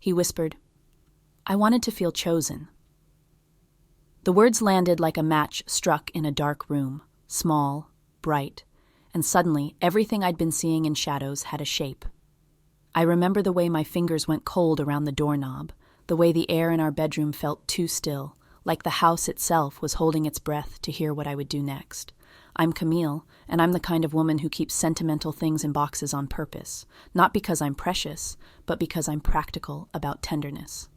He whispered, "I wanted to feel chosen." The words landed like a match struck in a dark room, small, bright, and suddenly everything I'd been seeing in shadows had a shape. I remember the way my fingers went cold around the doorknob, the way the air in our bedroom felt too still, like the house itself was holding its breath to hear what I would do next. I'm Camille, and I'm the kind of woman who keeps sentimental things in boxes on purpose, not because I'm precious, but because I'm practical about tenderness.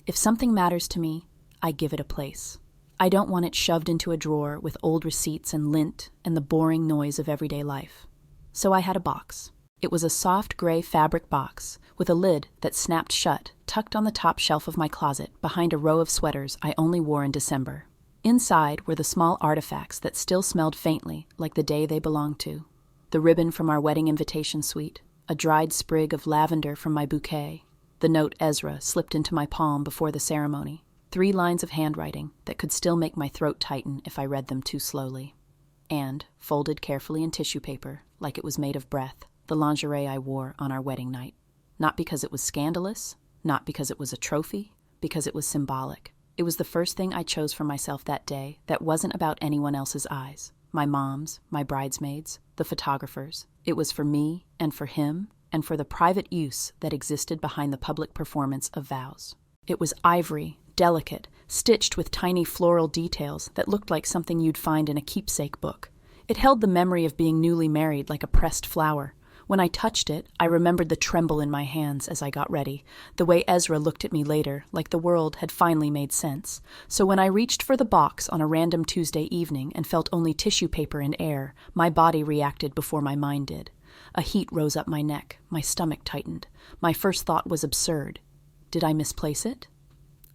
If something matters to me, I give it a place. I don't want it shoved into a drawer with old receipts and lint and the boring noise of everyday life. So I had a box. It was a soft gray fabric box with a lid that snapped shut, tucked on the top shelf of my closet behind a row of sweaters I only wore in December. Inside were the small artifacts that still smelled faintly like the day they belonged to. The ribbon from our wedding invitation suite, a dried sprig of lavender from my bouquet, the note Ezra slipped into my palm before the ceremony, 3 lines of handwriting that could still make my throat tighten if I read them too slowly. And, folded carefully in tissue paper, like it was made of breath, the lingerie I wore on our wedding night. Not because it was scandalous, not because it was a trophy, because it was symbolic. It was the first thing I chose for myself that day that wasn't about anyone else's eyes. My mom's, my bridesmaids, the photographers. It was for me and for him and for the private use that existed behind the public performance of vows. It was ivory, delicate, stitched with tiny floral details that looked like something you'd find in a keepsake book. It held the memory of being newly married like a pressed flower. When I touched it, I remembered the tremble in my hands as I got ready, the way Ezra looked at me later, like the world had finally made sense. So when I reached for the box on a random Tuesday evening and felt only tissue paper and air, my body reacted before my mind did. A heat rose up my neck, my stomach tightened. My first thought was absurd. Did I misplace it?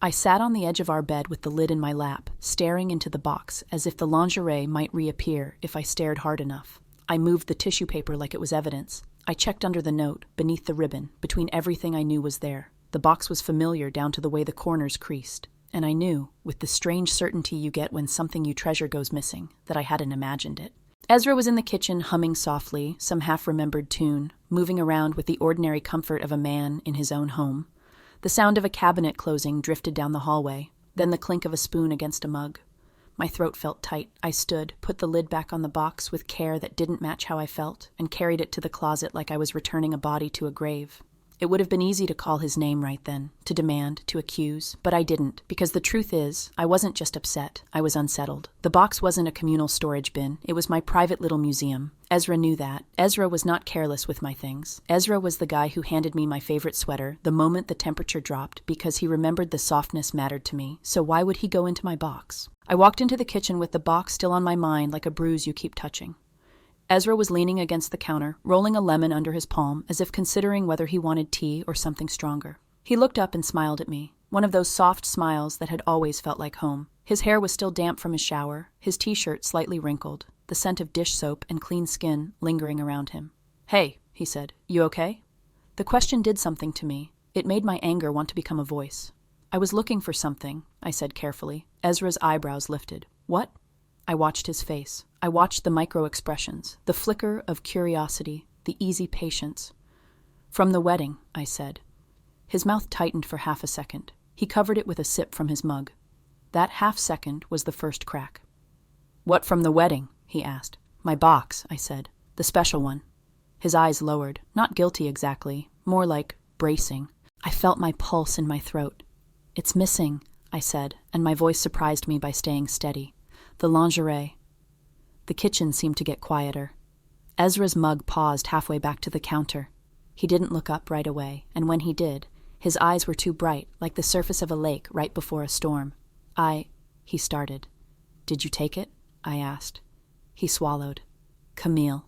I sat on the edge of our bed with the lid in my lap, staring into the box as if the lingerie might reappear if I stared hard enough. I moved the tissue paper like it was evidence. I checked under the note, beneath the ribbon, between everything I knew was there. The box was familiar down to the way the corners creased. And I knew, with the strange certainty you get when something you treasure goes missing, that I hadn't imagined it. Ezra was in the kitchen humming softly, some half-remembered tune, moving around with the ordinary comfort of a man in his own home. The sound of a cabinet closing drifted down the hallway, then the clink of a spoon against a mug. My throat felt tight. I stood, put the lid back on the box with care that didn't match how I felt, and carried it to the closet like I was returning a body to a grave. It would have been easy to call his name right then, to demand, to accuse, but I didn't, because the truth is, I wasn't just upset, I was unsettled. The box wasn't a communal storage bin, it was my private little museum. Ezra knew that. Ezra was not careless with my things. Ezra was the guy who handed me my favorite sweater the moment the temperature dropped because he remembered the softness mattered to me, so why would he go into my box? I walked into the kitchen with the box still on my mind like a bruise you keep touching. Ezra was leaning against the counter, rolling a lemon under his palm, as if considering whether he wanted tea or something stronger. He looked up and smiled at me, one of those soft smiles that had always felt like home. His hair was still damp from his shower, his t-shirt slightly wrinkled, the scent of dish soap and clean skin lingering around him. "Hey," he said, "you okay?" The question did something to me. It made my anger want to become a voice. "I was looking for something," I said carefully. Ezra's eyebrows lifted. "What?" I watched his face. I watched the micro-expressions, the flicker of curiosity, the easy patience. "From the wedding," I said. His mouth tightened for half a second. He covered it with a sip from his mug. That half-second was the first crack. "What from the wedding?" he asked. "My box," I said. "The special one." His eyes lowered, not guilty exactly, more like bracing. I felt my pulse in my throat. "It's missing," I said, and my voice surprised me by staying steady. "The lingerie." The kitchen seemed to get quieter. Ezra's mug paused halfway back to the counter. He didn't look up right away, and when he did, his eyes were too bright, like the surface of a lake right before a storm. He started. "Did you take it?" I asked. He swallowed. "Camille."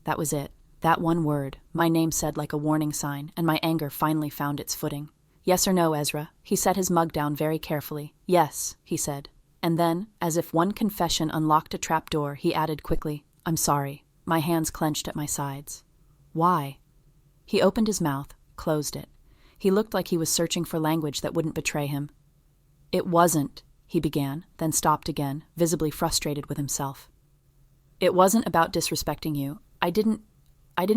That was it. That one word, my name said like a warning sign, and my anger finally found its footing. "Yes or no, Ezra?" He set his mug down very carefully. "Yes," he said. And then, as if one confession unlocked a trapdoor, he added quickly, "I'm sorry." My hands clenched at my sides. "Why?" He opened his mouth, closed it. He looked like he was searching for language that wouldn't betray him. "It wasn't," he began, then stopped again, visibly frustrated with himself. "It wasn't about disrespecting you. I didn't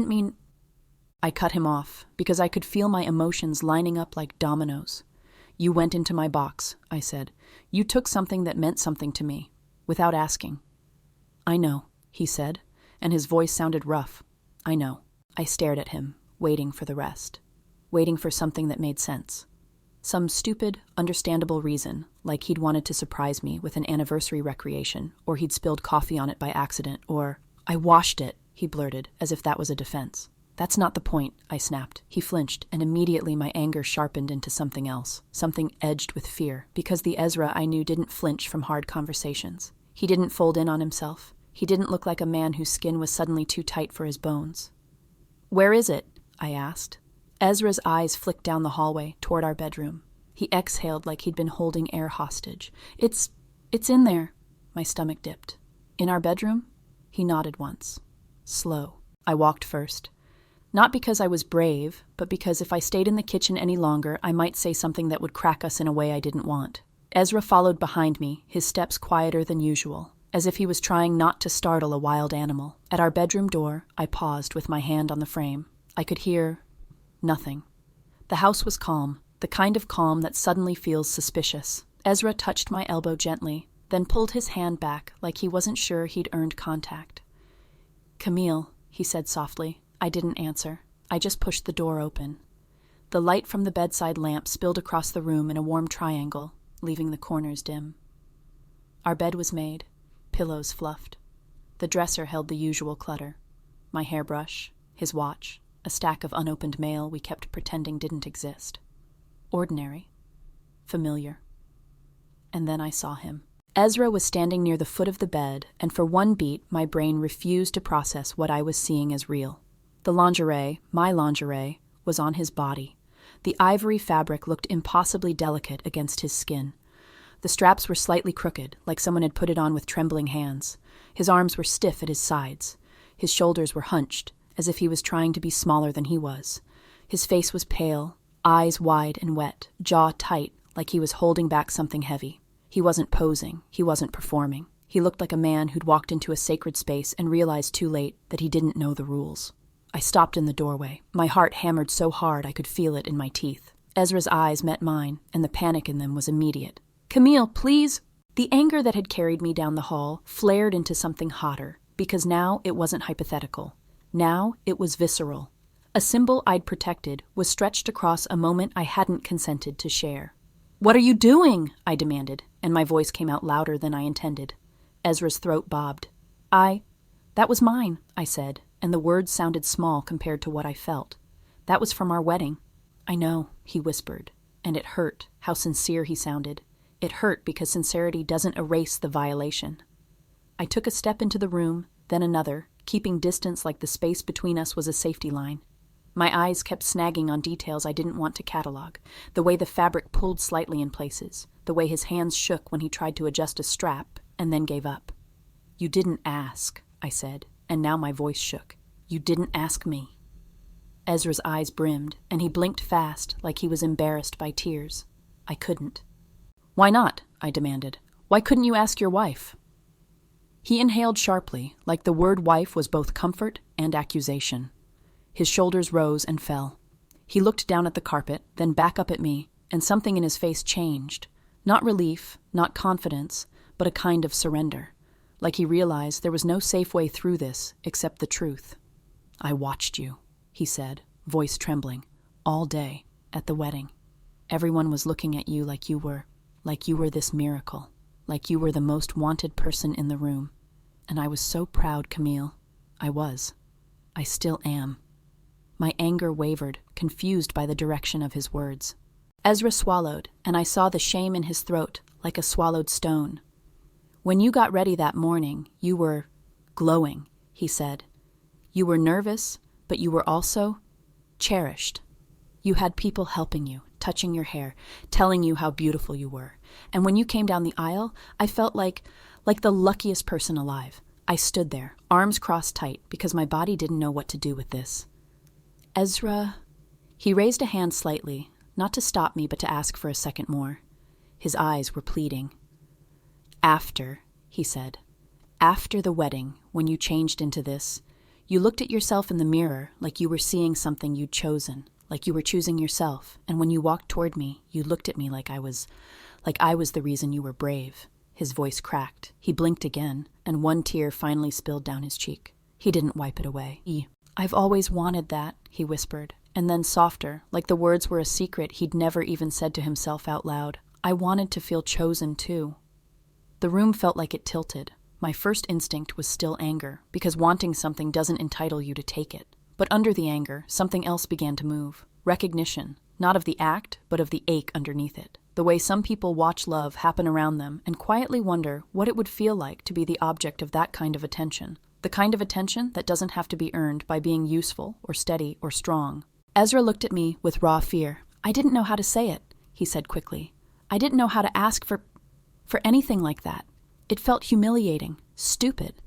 mean..." I cut him off because I could feel my emotions lining up like dominoes. You went into my box, I said. You took something that meant something to me, without asking. I know, he said, and his voice sounded rough. I know. I stared at him, waiting for the rest. Waiting for something that made sense. Some stupid, understandable reason, like he'd wanted to surprise me with an anniversary recreation, or he'd spilled coffee on it by accident, or, I washed it, he blurted, as if that was a defense. That's not the point, I snapped. He flinched, and immediately my anger sharpened into something else, something edged with fear, because the Ezra I knew didn't flinch from hard conversations. He didn't fold in on himself. He didn't look like a man whose skin was suddenly too tight for his bones. Where is it? I asked. Ezra's eyes flicked down the hallway, toward our bedroom. He exhaled like he'd been holding air hostage. It's in there. My stomach dipped. In our bedroom? He nodded once. Slow. I walked first. Not because I was brave, but because if I stayed in the kitchen any longer, I might say something that would crack us in a way I didn't want. Ezra followed behind me, his steps quieter than usual, as if he was trying not to startle a wild animal. At our bedroom door, I paused with my hand on the frame. I could hear nothing. The house was calm, the kind of calm that suddenly feels suspicious. Ezra touched my elbow gently, then pulled his hand back like he wasn't sure he'd earned contact. Camille, he said softly. I didn't answer. I just pushed the door open. The light from the bedside lamp spilled across the room in a warm triangle, leaving the corners dim. Our bed was made, pillows fluffed. The dresser held the usual clutter. My hairbrush, his watch, a stack of unopened mail we kept pretending didn't exist. Ordinary. Familiar. And then I saw him. Ezra was standing near the foot of the bed, and for one beat my brain refused to process what I was seeing as real. The lingerie, my lingerie, was on his body. The ivory fabric looked impossibly delicate against his skin. The straps were slightly crooked, like someone had put it on with trembling hands. His arms were stiff at his sides. His shoulders were hunched, as if he was trying to be smaller than he was. His face was pale, eyes wide and wet, jaw tight, like he was holding back something heavy. He wasn't posing. He wasn't performing. He looked like a man who'd walked into a sacred space and realized too late that he didn't know the rules. I stopped in the doorway. My heart hammered so hard I could feel it in my teeth. Ezra's eyes met mine, and the panic in them was immediate. Camille, please! The anger that had carried me down the hall flared into something hotter, because now it wasn't hypothetical. Now it was visceral. A symbol I'd protected was stretched across a moment I hadn't consented to share. What are you doing? I demanded, and my voice came out louder than I intended. Ezra's throat bobbed. That was mine, I said, and the words sounded small compared to what I felt. That was from our wedding. I know, he whispered, and it hurt, how sincere he sounded. It hurt because sincerity doesn't erase the violation. I took a step into the room, then another, keeping distance like the space between us was a safety line. My eyes kept snagging on details I didn't want to catalog, the way the fabric pulled slightly in places, the way his hands shook when he tried to adjust a strap, and then gave up. You didn't ask, I said, and now my voice shook. You didn't ask me. Ezra's eyes brimmed, and he blinked fast, like he was embarrassed by tears. I couldn't. Why not? I demanded. Why couldn't you ask your wife? He inhaled sharply, like the word wife was both comfort and accusation. His shoulders rose and fell. He looked down at the carpet, then back up at me, and something in his face changed. Not relief, not confidence, but a kind of surrender. Like he realized there was no safe way through this except the truth. I watched you, he said, voice trembling, all day, at the wedding. Everyone was looking at you like you were this miracle, like you were the most wanted person in the room. And I was so proud, Camille. I was. I still am. My anger wavered, confused by the direction of his words. Ezra swallowed, and I saw the shame in his throat, like a swallowed stone. When you got ready that morning, you were glowing, he said. You were nervous, but you were also cherished. You had people helping you, touching your hair, telling you how beautiful you were. And when you came down the aisle, I felt like the luckiest person alive. I stood there, arms crossed tight, because my body didn't know what to do with this. Ezra, he raised a hand slightly, not to stop me, but to ask for a second more. His eyes were pleading. After, he said, after the wedding, when you changed into this, You looked at yourself in the mirror like you were seeing something you'd chosen, like you were choosing yourself, and when you walked toward me, you looked at me like I was the reason you were brave." His voice cracked. He blinked again, and one tear finally spilled down his cheek. He didn't wipe it away. "I've always wanted that," he whispered, and then softer, like the words were a secret he'd never even said to himself out loud. "I wanted to feel chosen, too." The room felt like it tilted. My first instinct was still anger, because wanting something doesn't entitle you to take it. But under the anger, something else began to move. Recognition, not of the act, but of the ache underneath it. The way some people watch love happen around them and quietly wonder what it would feel like to be the object of that kind of attention. The kind of attention that doesn't have to be earned by being useful or steady or strong. Ezra looked at me with raw fear. "I didn't know how to say it," he said quickly. "I didn't know how to ask for anything like that. It felt humiliating, stupid,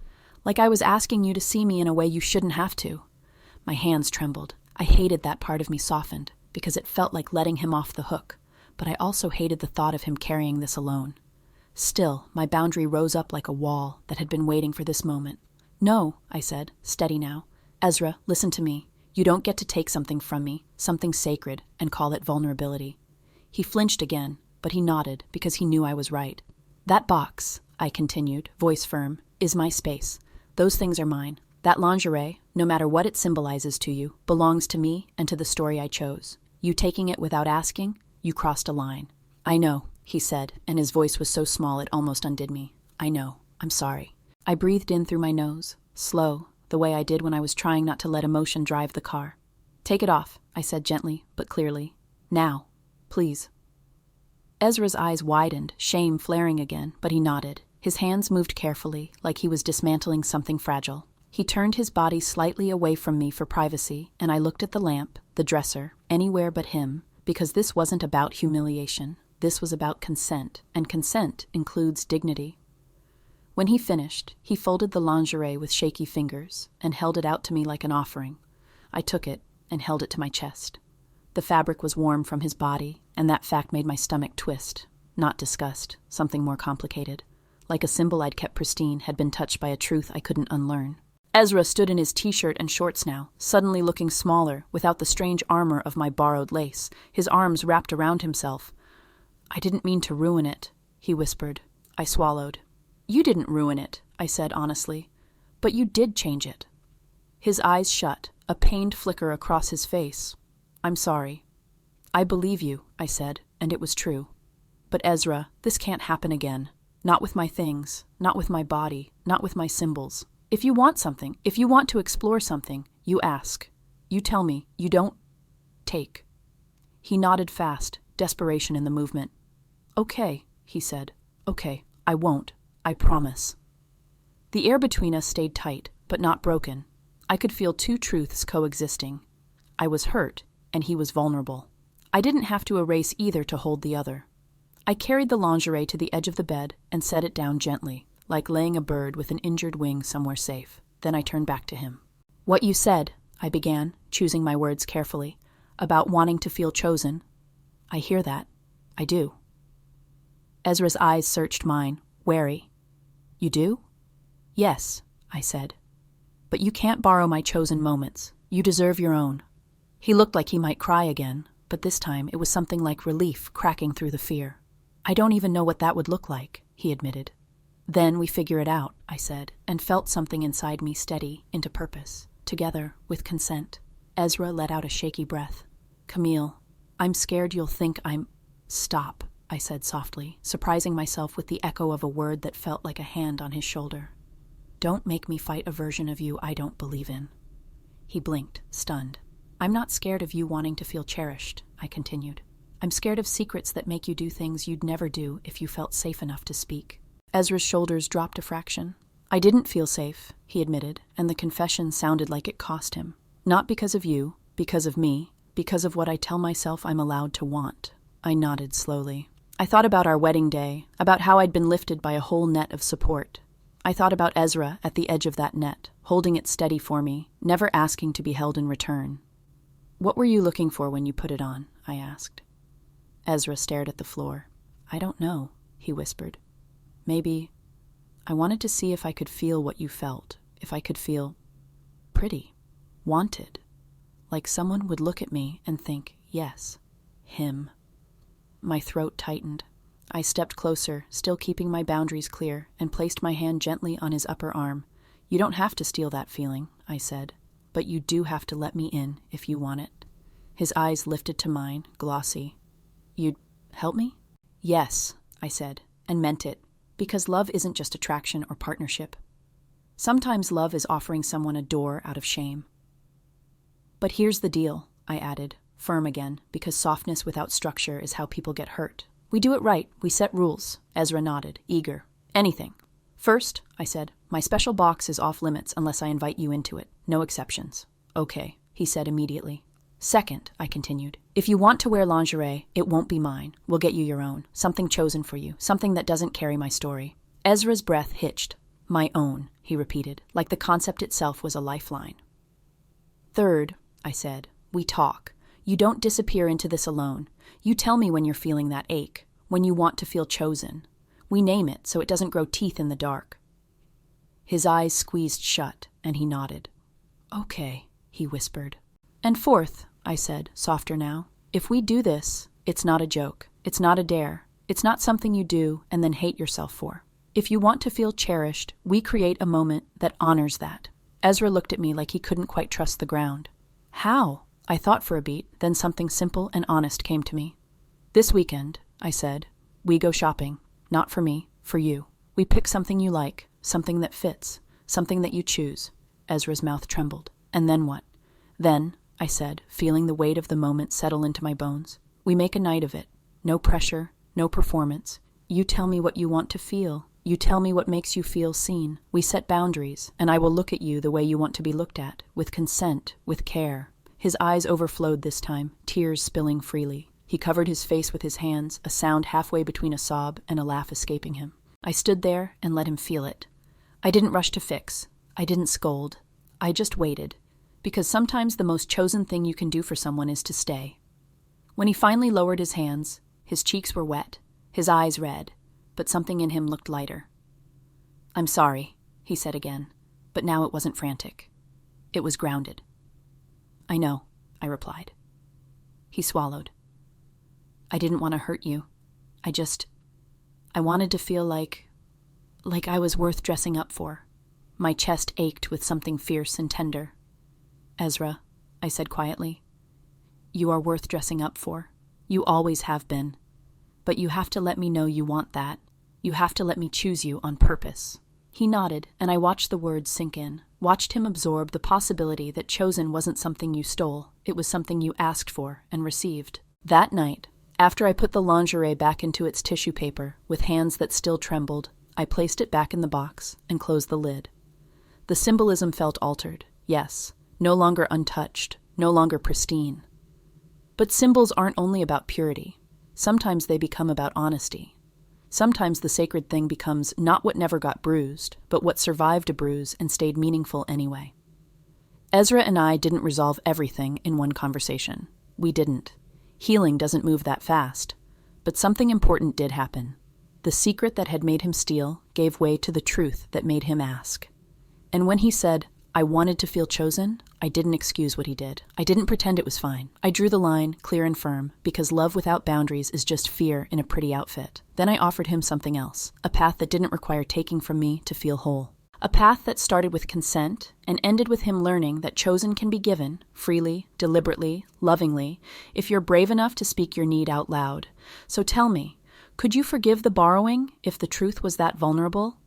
like I was asking you to see me in a way you shouldn't have to." My hands trembled. I hated that part of me softened, because it felt like letting him off the hook, but I also hated the thought of him carrying this alone. Still, my boundary rose up like a wall that had been waiting for this moment. "No," I said, steady now. "Ezra, listen to me. You don't get to take something from me, something sacred, and call it vulnerability." He flinched again, but he nodded because he knew I was right. "That box," I continued, voice firm, "is my space. Those things are mine. That lingerie, no matter what it symbolizes to you, belongs to me and to the story I chose. You taking it without asking, you crossed a line." "I know," he said, and his voice was so small it almost undid me. "I know. I'm sorry." I breathed in through my nose, slow, the way I did when I was trying not to let emotion drive the car. "Take it off," I said gently, but clearly. "Now, please." Ezra's eyes widened, shame flaring again, but he nodded. His hands moved carefully, like he was dismantling something fragile. He turned his body slightly away from me for privacy, and I looked at the lamp, the dresser, anywhere but him, because this wasn't about humiliation. This was about consent, and consent includes dignity. When he finished, he folded the lingerie with shaky fingers and held it out to me like an offering. I took it and held it to my chest. The fabric was warm from his body, and that fact made my stomach twist. Not disgust, something more complicated. Like a symbol I'd kept pristine had been touched by a truth I couldn't unlearn. Ezra stood in his t-shirt and shorts now, suddenly looking smaller, without the strange armor of my borrowed lace, his arms wrapped around himself. "I didn't mean to ruin it," he whispered. I swallowed. "You didn't ruin it," I said honestly. "But you did change it." His eyes shut, a pained flicker across his face. "I'm sorry." "I believe you," I said, and it was true. "But Ezra, this can't happen again. Not with my things, not with my body, not with my symbols. If you want something, if you want to explore something, you ask. You tell me, you don't take." He nodded fast, desperation in the movement. "Okay," he said. "Okay, I won't. I promise." The air between us stayed tight, but not broken. I could feel two truths coexisting. I was hurt, and he was vulnerable. I didn't have to erase either to hold the other. I carried the lingerie to the edge of the bed and set it down gently, like laying a bird with an injured wing somewhere safe. Then I turned back to him. "What you said," I began, choosing my words carefully, "about wanting to feel chosen. I hear that. I do." Ezra's eyes searched mine, wary. "You do?" "Yes," I said. "But you can't borrow my chosen moments. You deserve your own." He looked like he might cry again, but this time it was something like relief cracking through the fear. "I don't even know what that would look like," he admitted. "Then we figure it out," I said, and felt something inside me steady into purpose, together, with consent. Ezra let out a shaky breath. "Camille, I'm scared you'll think I'm—" "Stop," I said softly, surprising myself with the echo of a word that felt like a hand on his shoulder. "Don't make me fight a version of you I don't believe in." He blinked, stunned. "I'm not scared of you wanting to feel cherished," I continued. "I'm scared of secrets that make you do things you'd never do if you felt safe enough to speak." Ezra's shoulders dropped a fraction. "I didn't feel safe," he admitted, and the confession sounded like it cost him. "Not because of you, because of me, because of what I tell myself I'm allowed to want." I nodded slowly. I thought about our wedding day, about how I'd been lifted by a whole net of support. I thought about Ezra at the edge of that net, holding it steady for me, never asking to be held in return. "What were you looking for when you put it on?" I asked. Ezra stared at the floor. "I don't know," he whispered. "Maybe I wanted to see if I could feel what you felt, if I could feel pretty, wanted, like someone would look at me and think, yes, him. My throat tightened. I stepped closer, still keeping my boundaries clear, and placed my hand gently on his upper arm. You don't have to steal that feeling, I said, but you do have to let me in if you want it. His eyes lifted to mine, glossy. You'd help me? Yes, I said, and meant it, because love isn't just attraction or partnership. Sometimes love is offering someone a door out of shame. But here's the deal, I added, firm again, because softness without structure is how people get hurt. We do it right, we set rules. Ezra nodded, eager. Anything. First, I said, my special box is off limits unless I invite you into it. No exceptions. Okay, he said immediately. Second, I continued, if you want to wear lingerie, it won't be mine. We'll get you your own. Something chosen for you. Something that doesn't carry my story. Ezra's breath hitched. My own, he repeated, like the concept itself was a lifeline. Third, I said, we talk. You don't disappear into this alone. You tell me when you're feeling that ache, when you want to feel chosen. We name it so it doesn't grow teeth in the dark. His eyes squeezed shut, and he nodded. Okay, he whispered. And fourth, I said, softer now, if we do this, it's not a joke. It's not a dare. It's not something you do and then hate yourself for. If you want to feel cherished, we create a moment that honors that. Ezra looked at me like he couldn't quite trust the ground. How? I thought for a beat, then something simple and honest came to me. This weekend, I said, we go shopping. Not for me, for you. We pick something you like, something that fits, something that you choose. Ezra's mouth trembled. And then what? Then, I said, feeling the weight of the moment settle into my bones, we make a night of it. No pressure, no performance. You tell me what you want to feel. You tell me what makes you feel seen. We set boundaries, and I will look at you the way you want to be looked at, with consent, with care. His eyes overflowed this time, tears spilling freely. He covered his face with his hands, a sound halfway between a sob and a laugh escaping him. I stood there and let him feel it. I didn't rush to fix. I didn't scold. I just waited, because sometimes the most chosen thing you can do for someone is to stay. When he finally lowered his hands, his cheeks were wet, his eyes red, but something in him looked lighter. I'm sorry, he said again, but now it wasn't frantic. It was grounded. I know, I replied. He swallowed. I didn't want to hurt you. I wanted to feel like I was worth dressing up for. My chest ached with something fierce and tender. Ezra, I said quietly, you are worth dressing up for. You always have been. But you have to let me know you want that. You have to let me choose you on purpose. He nodded, and I watched the words sink in, watched him absorb the possibility that chosen wasn't something you stole, it was something you asked for and received. That night, after I put the lingerie back into its tissue paper, with hands that still trembled, I placed it back in the box and closed the lid. The symbolism felt altered, yes, no longer untouched, no longer pristine. But symbols aren't only about purity. Sometimes they become about honesty. Sometimes the sacred thing becomes not what never got bruised, but what survived a bruise and stayed meaningful anyway. Ezra and I didn't resolve everything in one conversation. We didn't. Healing doesn't move that fast. But something important did happen. The secret that had made him steal gave way to the truth that made him ask. And when he said, I wanted to feel chosen, I didn't excuse what he did. I didn't pretend it was fine. I drew the line, clear and firm, because love without boundaries is just fear in a pretty outfit. Then I offered him something else, a path that didn't require taking from me to feel whole. A path that started with consent and ended with him learning that chosen can be given, freely, deliberately, lovingly, if you're brave enough to speak your need out loud. So tell me, could you forgive the borrowing if the truth was that vulnerable?